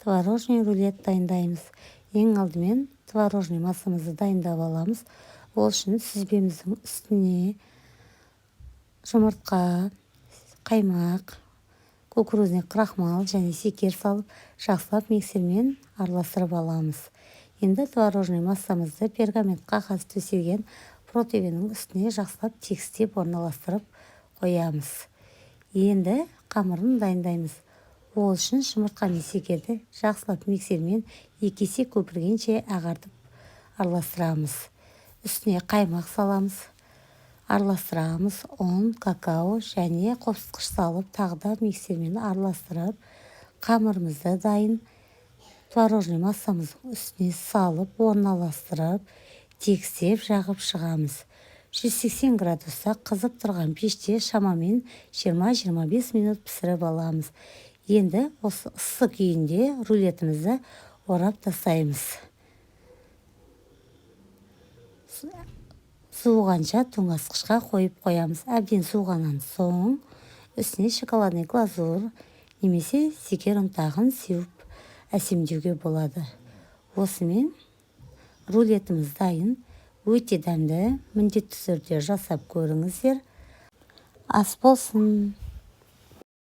творожный рулет дайындаймыз. Ең алдымен творожный массамызды дайындап аламыз. Ол үшін сүзбеміздің үстіне жұмыртқа, қаймақ, кукурузный крахмал және секер салып, жақсылап миксермен араластырып аламыз. Енді творожный массамызды пергамент қағаз төселген противенің үстіне жақсылап тегістеп орналастырып қоямыз. Енді қамырын дайындаймыз. Ол үшін жұмыртқа мен секерді жақсылап миксермен 2 есе көпіргенше ағартып араластырамыз. Үстіне қаймақ саламыз, араластырамыз. ұн, какао және қосқыш салып, тағы да миксермен араластырып, қамырымызды дайын творожный массамыздың үстіне салып, орналастырып, тегістеп жағып шығамыз. 180 градуста қызып тұрған пеште шамамен 20-25 минут пісіріп аламыз. Енді осы ыссы күйінде рулетімізді орап тастаймыз. Суығанша тоңазытқышқа қойып қоямыз. Әбден суығаннан соң үстіне шоколадный глазур немесе секер ұнтағын сеуіп әсемдеуге болады. Осымен рулетіміз дайын. Өте дәмді, міндетті түрде жасап көріңіздер. Ас болсын!